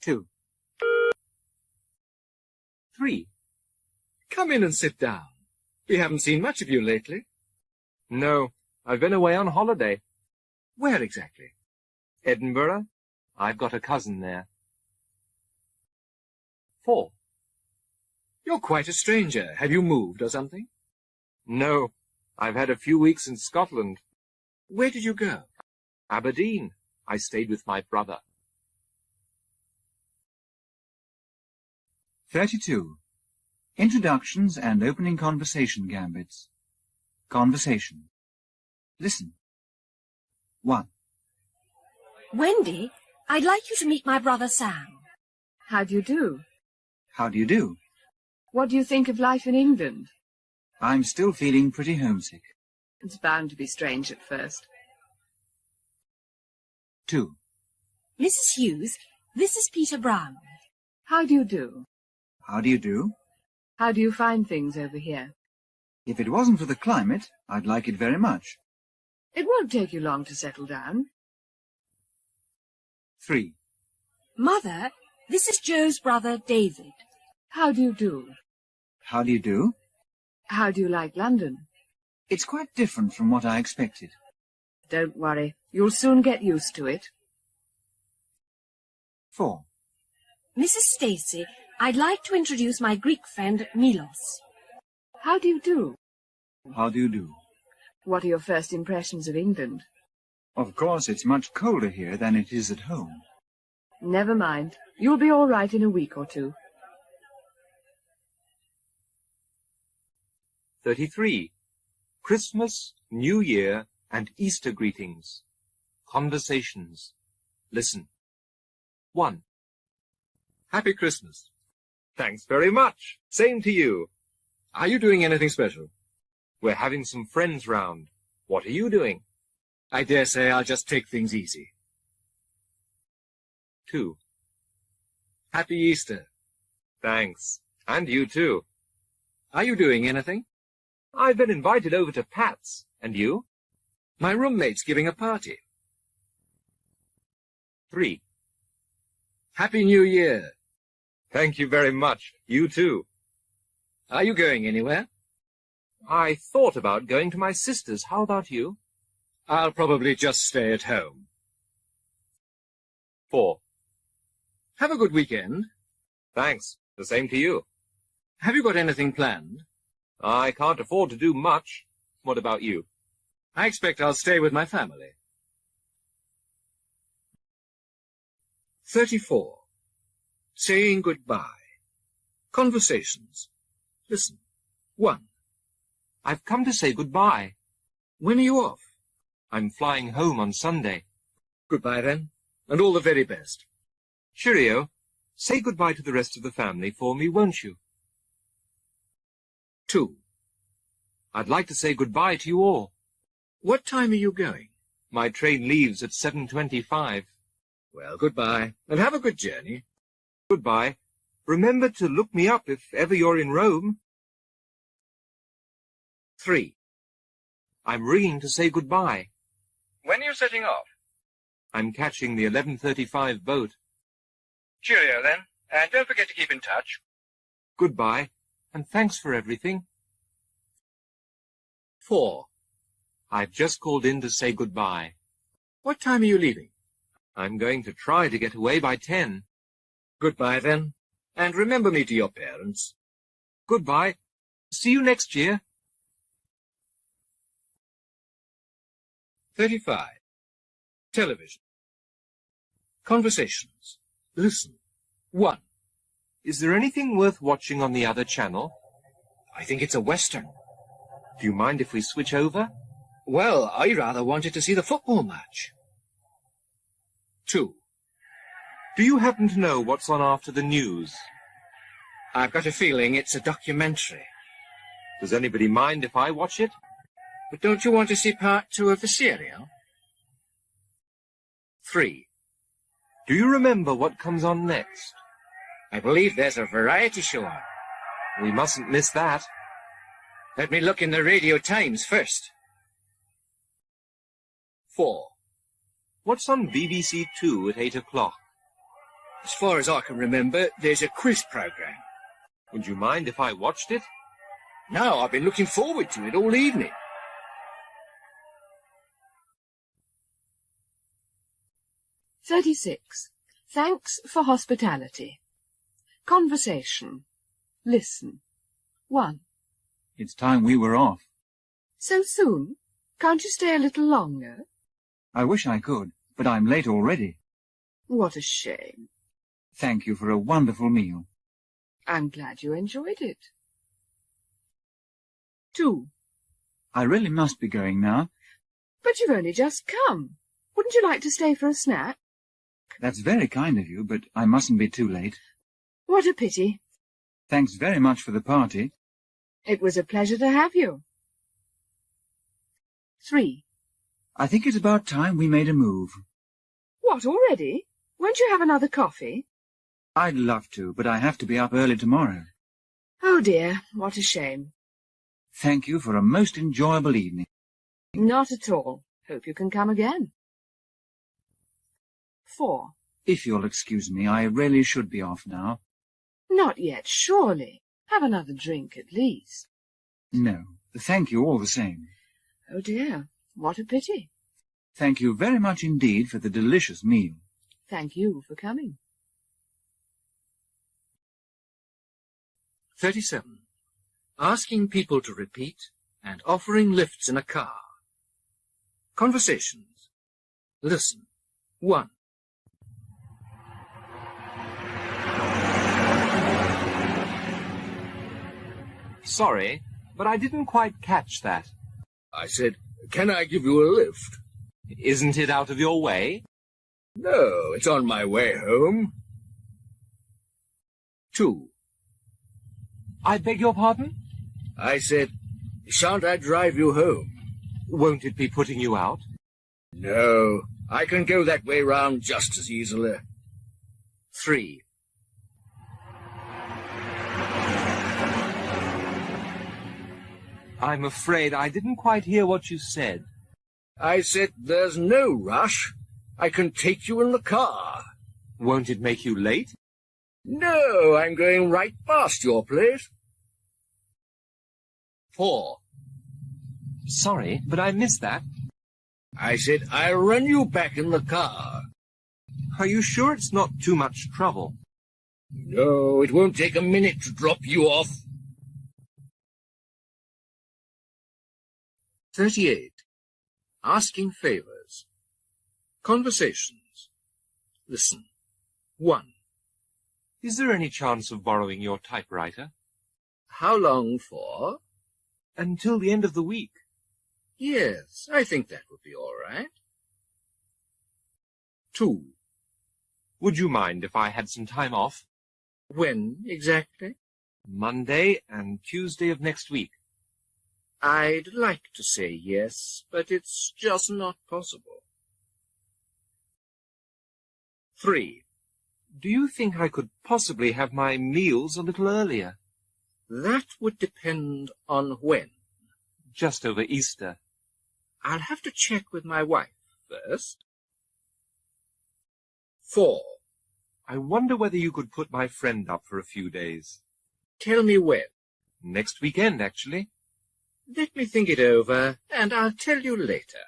2. 3. Come in and sit down. We haven't seen much of you lately. No, I've been away on holiday. Where exactly? Edinburgh. I've got a cousin there. 4. You're quite a stranger. Have you moved or something? No, I've had a few weeks in Scotland. Where did you go? Aberdeen. I stayed with my brother. 32. Introductions and opening conversation gambits. Conversation. Listen. 1. Wendy, I'd like you to meet my brother Sam. How do you do? How do you do? What do you think of life in England? I'm still feeling pretty homesick. It's bound to be strange at first. 2. Mrs. Hughes, this is Peter Brown. How do you do? How do you do? How do you find things over here? If it wasn't for the climate, I'd like it very much. It won't take you long to settle down. 3. Mother, this is Joe's brother David. How do you do? How do you do? How do you like London? It's quite different from what I expected. Don't worry, you'll soon get used to it. 4. Mrs. Stacy, I'd like to introduce my Greek friend Milos. How do you do? How do you do? What are your first impressions of England? Of course, it's much colder here than it is at home. Never mind. You'll be all right in a week or two. 33. Christmas, New Year, and Easter greetings. Conversations. Listen. 1. Happy Christmas. Thanks very much. Same to you. Are you doing anything special? We're having some friends round. What are you doing? I dare say I'll just take things easy. 2. Happy Easter. Thanks. And you too. Are you doing anything? I've been invited over to Pat's. And you? My roommate's giving a party. 3. Happy New Year. Thank you very much. You too. Are you going anywhere? I thought about going to my sister's. How about you? I'll probably just stay at home. 4. Have a good weekend. Thanks. The same to you. Have you got anything planned? I can't afford to do much. What about you? I expect I'll stay with my family. 34. Saying goodbye. Conversations. Listen. 1. I've come to say goodbye. When are you off? I'm flying home on Sunday. Goodbye, then, and all the very best. Cheerio. Say goodbye to the rest of the family for me, won't you? 2. I'd like to say goodbye to you all. What time are you going? My train leaves at 7:25. Well, goodbye, and have a good journey. Goodbye. Remember to look me up if ever you're in Rome. 3. I'm ringing to say goodbye. When are you setting off? I'm catching the 11:35 boat. Cheerio, then, and don't forget to keep in touch. Goodbye, and thanks for everything. 4. I've just called in to say goodbye. What time are you leaving? I'm going to try to get away by 10. Goodbye, then, and remember me to your parents. Goodbye. See you next year. 35. Television. Conversations. Listen. 1. Is there anything worth watching on the other channel? I think it's a Western. Do you mind if we switch over? Well, I rather wanted to see the football match. 2. Do you happen to know what's on after the news? I've got a feeling it's a documentary. Does anybody mind if I watch it? But don't you want to see part 2 of the serial? 3. Do you remember what comes on next? I believe there's a variety show on. We mustn't miss that. Let me look in the Radio Times first. 4. What's on BBC 2 at 8 o'clock? As far as I can remember, there's a quiz program. Would you mind if I watched it? No, I've been looking forward to it all evening. Thanks for hospitality. Conversation. Listen. 1. It's time we were off. So soon? Can't you stay a little longer? I wish I could, but I'm late already. What a shame. Thank you for a wonderful meal. I'm glad you enjoyed it. 2. I really must be going now. But you've only just come. Wouldn't you like to stay for a snack? That's very kind of you, but I mustn't be too late. What a pity. Thanks very much for the party. It was a pleasure to have you. 3. I think it's about time we made a move. What, already? Won't you have another coffee? I'd love to, but I have to be up early tomorrow. Oh dear, what a shame. Thank you for a most enjoyable evening. Not at all. Hope you can come again. 4. If you'll excuse me, I really should be off now. Not yet, surely. Have another drink at least. No, thank you all the same. Oh dear, what a pity. Thank you very much indeed for the delicious meal. Thank you for coming. 37. Asking people to repeat and offering lifts in a car. Conversations. Listen. 1. Sorry, but I didn't quite catch that. I said, can I give you a lift? Isn't it out of your way? No, it's on my way home. 2. I beg your pardon? I said, shan't I drive you home? Won't it be putting you out? No, I can go that way round just as easily. 3. I'm afraid I didn't quite hear what you said. I said, there's no rush. I can take you in the car. Won't it make you late? No, I'm going right past your place. 4. Sorry, but I missed that. I said, I'll run you back in the car. Are you sure it's not too much trouble? No, it won't take a minute to drop you off. 38. Asking favors. Conversations. Listen. 1. Is there any chance of borrowing your typewriter? How long for? Until the end of the week. Yes, I think that would be all right. 2. Would you mind if I had some time off? When exactly? Monday and Tuesday of next week. I'd like to say yes, but it's just not possible. 3. Do you think I could possibly have my meals a little earlier? That would depend on when. Just over Easter. I'll have to check with my wife first. 4. I wonder whether you could put my friend up for a few days. Tell me when. Next weekend, actually. Let me think it over, and I'll tell you later.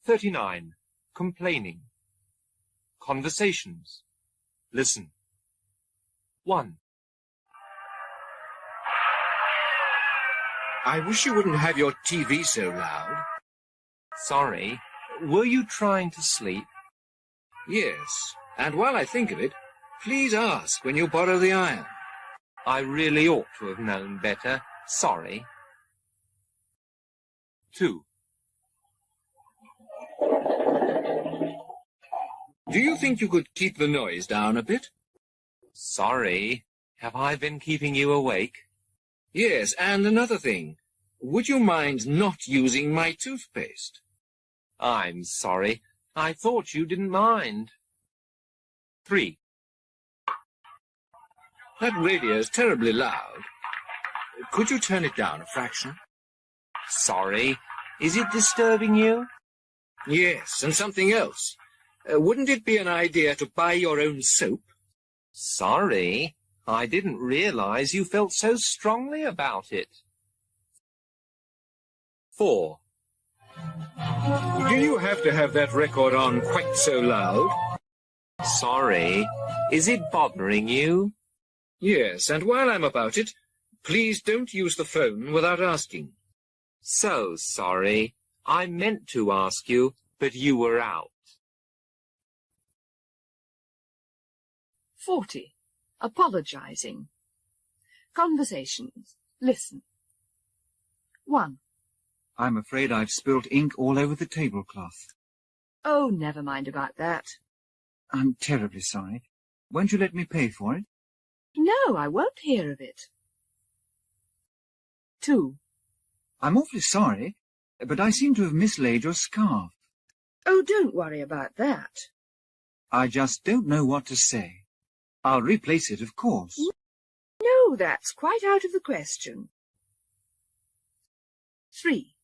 39. Complaining. Conversations. Listen. 1. I wish you wouldn't have your TV so loud. Sorry. Were you trying to sleep? Yes, and while I think of it, please ask when you borrow the iron. I really ought to have known better. Sorry. 2. Do you think you could keep the noise down a bit? Sorry. Have I been keeping you awake? Yes, and another thing. Would you mind not using my toothpaste? I'm sorry. I thought you didn't mind. 3. That radio's terribly loud. Could you turn it down a fraction? Sorry. Is it disturbing you? Yes, and something else. Wouldn't it be an idea to buy your own soap? Sorry, I didn't realize you felt so strongly about it. 4. Do you have to have that record on quite so loud? Sorry, is it bothering you? Yes, and while I'm about it, please don't use the phone without asking. So sorry. I meant to ask you, but you were out. 40. Apologizing. Conversations. Listen. 1. I'm afraid I've spilt ink all over the tablecloth. Oh, never mind about that. I'm terribly sorry. Won't you let me pay for it? No, I won't hear of it. 2. I'm awfully sorry, but I seem to have mislaid your scarf. Oh, don't worry about that. I just don't know what to say. I'll replace it, of course. No, that's quite out of the question. 3.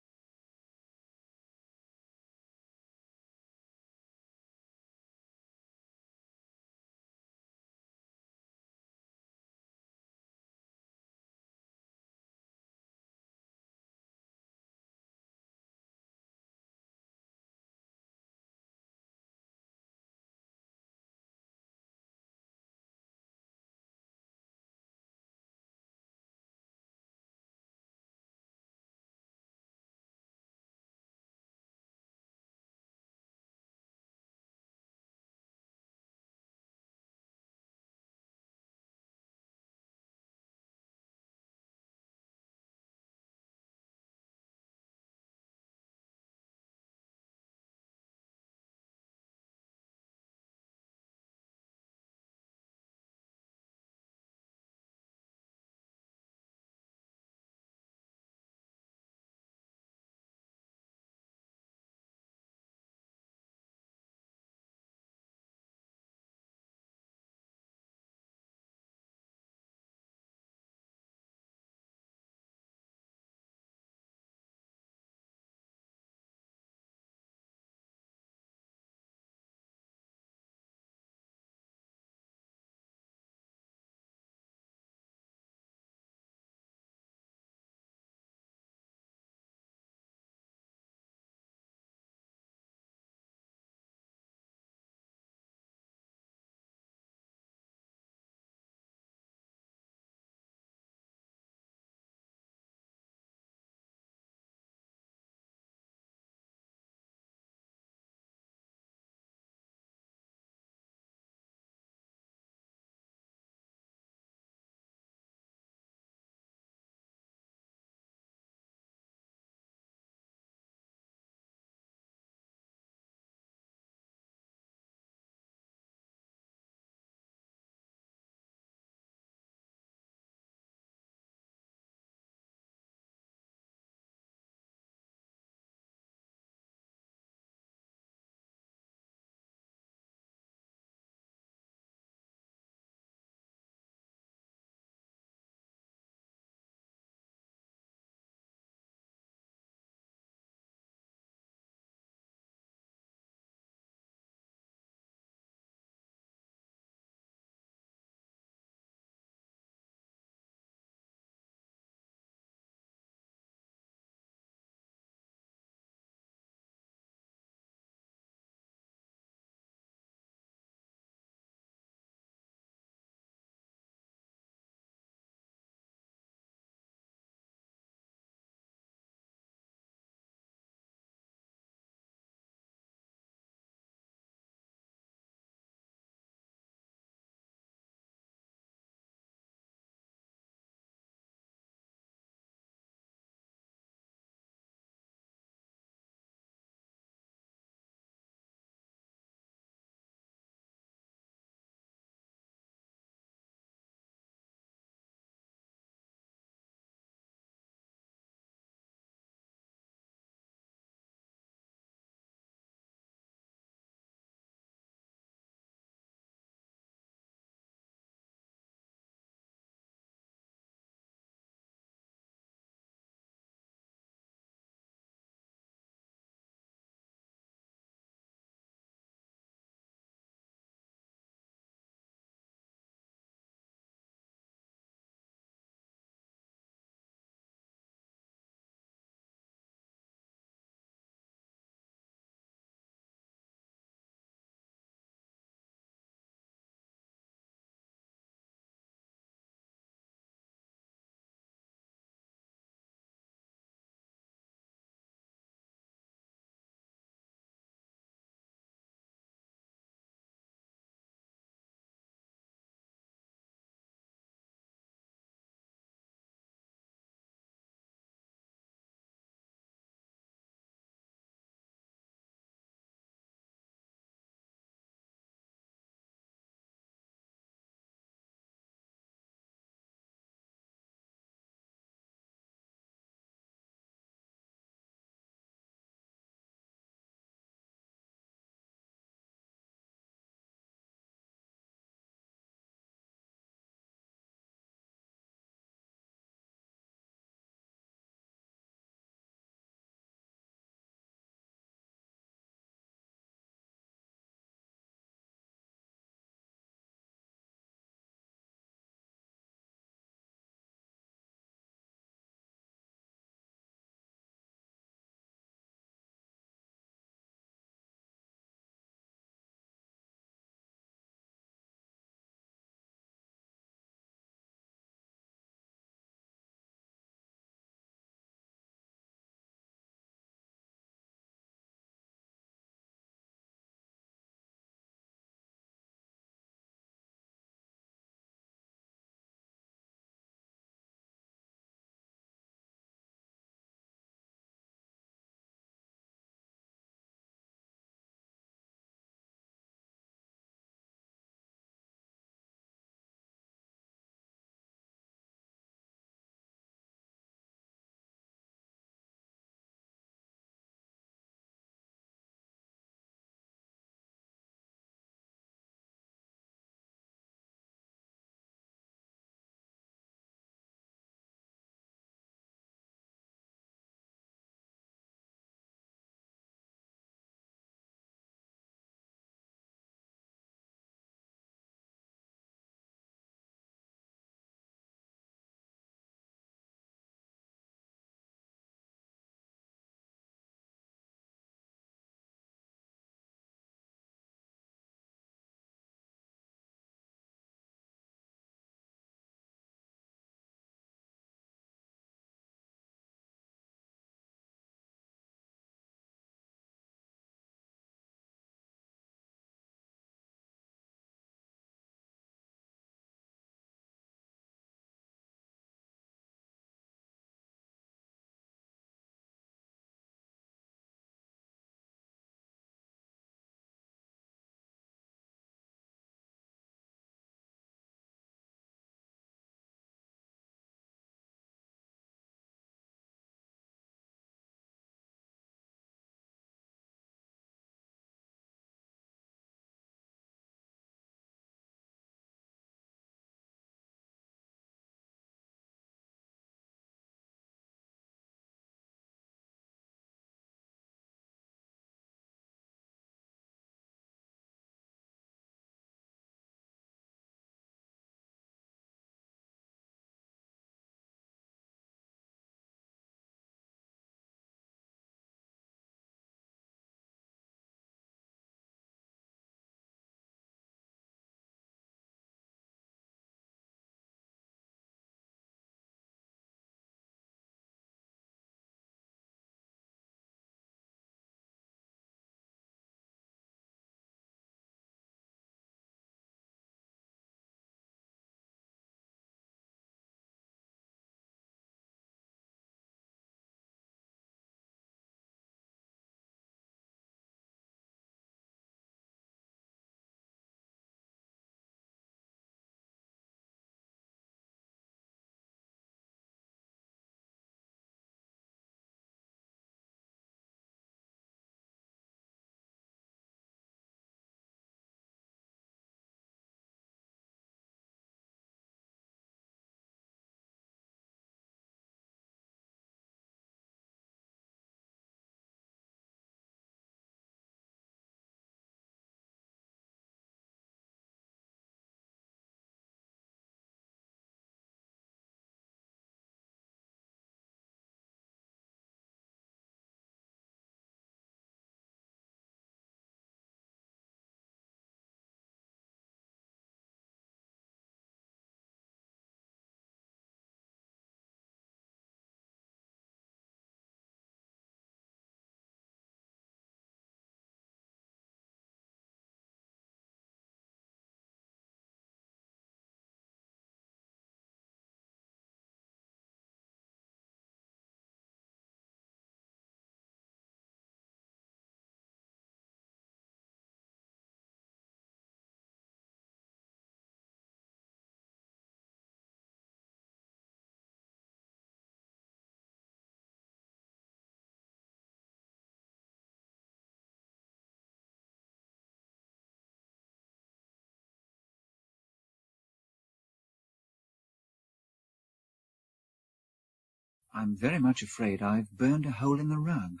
I'm very much afraid I've burned a hole in the rug.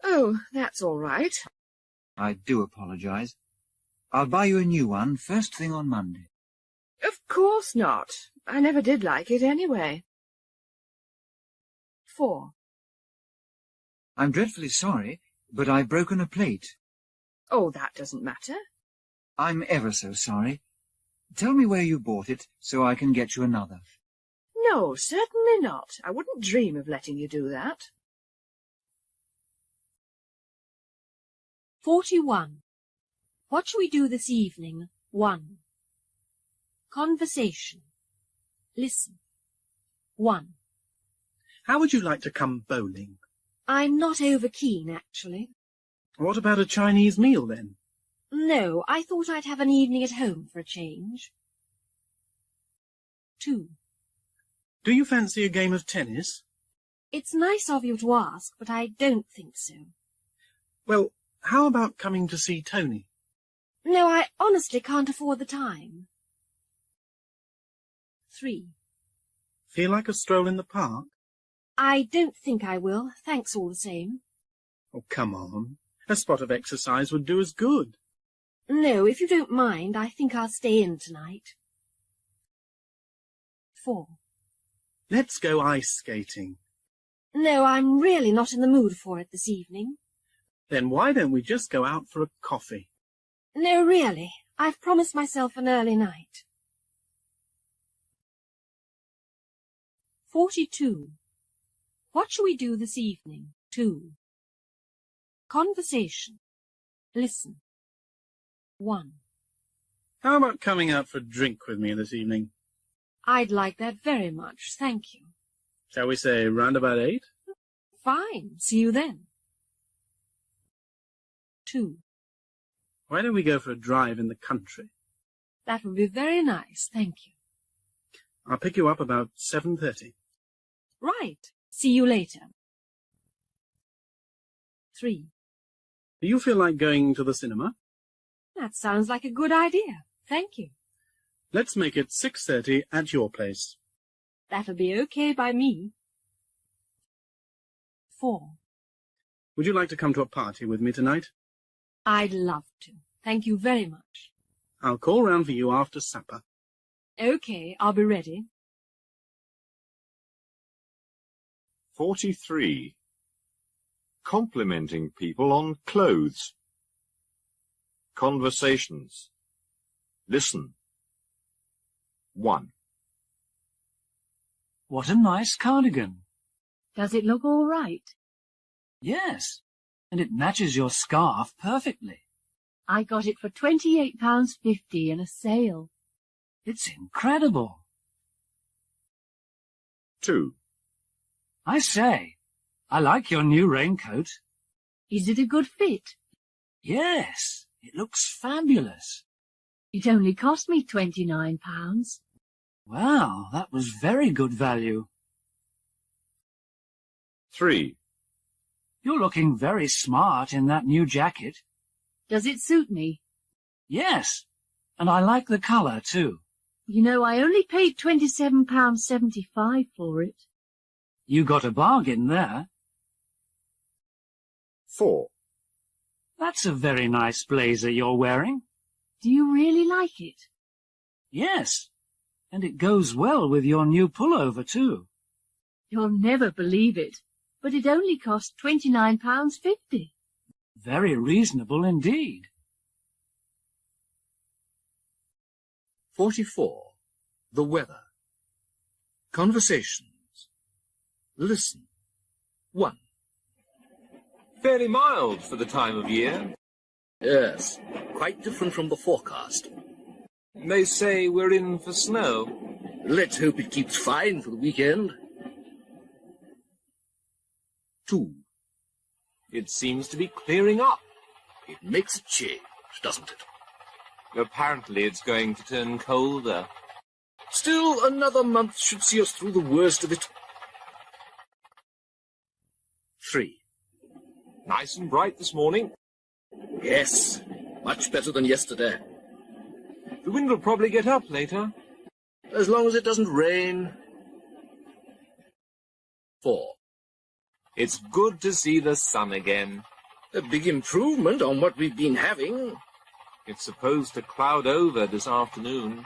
Oh, that's all right. I do apologize. I'll buy you a new one first thing on Monday. Of course not. I never did like it anyway. 4. I'm dreadfully sorry, but I've broken a plate. Oh, that doesn't matter. I'm ever so sorry. Tell me where you bought it, so I can get you another. No, certainly not. I wouldn't dream of letting you do that. 41. What shall we do this evening? 1. Conversation. Listen. 1. How would you like to come bowling? I'm not over keen, actually. What about a Chinese meal, then? No, I thought I'd have an evening at home for a change. 2. Do you fancy a game of tennis? It's nice of you to ask, but I don't think so. Well, how about coming to see Tony? No, I honestly can't afford the time. 3. Feel like a stroll in the park? I don't think I will, thanks all the same. Oh, come on. A spot of exercise would do us good. No, if you don't mind, I think I'll stay in tonight. 4. Let's go ice skating. No, I'm really not in the mood for it this evening. Then why don't we just go out for a coffee? No, really, I've promised myself an early night. 42. What shall we do this evening? 2. Conversation. Listen. 1. How about coming out for a drink with me this evening? I'd like that very much, thank you. Shall we say round about 8? Fine, see you then. 2. Why don't we go for a drive in the country? That would be very nice, thank you. I'll pick you up about 7:30. Right, see you later. 3. Do you feel like going to the cinema? That sounds like a good idea, thank you. Let's make it 6:30 at your place. That'll be okay by me. 4. Would you like to come to a party with me tonight? I'd love to. Thank you very much. I'll call round for you after supper. Okay, I'll be ready. 43. Complimenting people on clothes. Conversations. Listen. 1. What a nice cardigan. Does it look all right? Yes, and it matches your scarf perfectly. I got it for £28.50 in a sale. It's incredible. 2. I say, I like your new raincoat. Is it a good fit? Yes, it looks fabulous. It only cost me £29. Wow, that was very good value. 3. You're looking very smart in that new jacket. Does it suit me? Yes, and I like the colour too. You know, I only paid £27.75 for it. You got a bargain there. 4. That's a very nice blazer you're wearing. Do you really like it? Yes, and it goes well with your new pullover too. You'll never believe it, but it only cost £29.50. Very reasonable indeed. 44. The weather. Conversations. Listen. 1. Fairly mild for the time of year. Yes, quite different from the forecast. They say we're in for snow. Let's hope it keeps fine for the weekend. 2. It seems to be clearing up. It makes a change, doesn't it? Apparently it's going to turn colder. Still, another month should see us through the worst of it. 3. Nice and bright this morning. Yes, much better than yesterday. The wind will probably get up later. As long as it doesn't rain. for? It's good to see the sun again. A big improvement on what we've been having. It's supposed to cloud over this afternoon.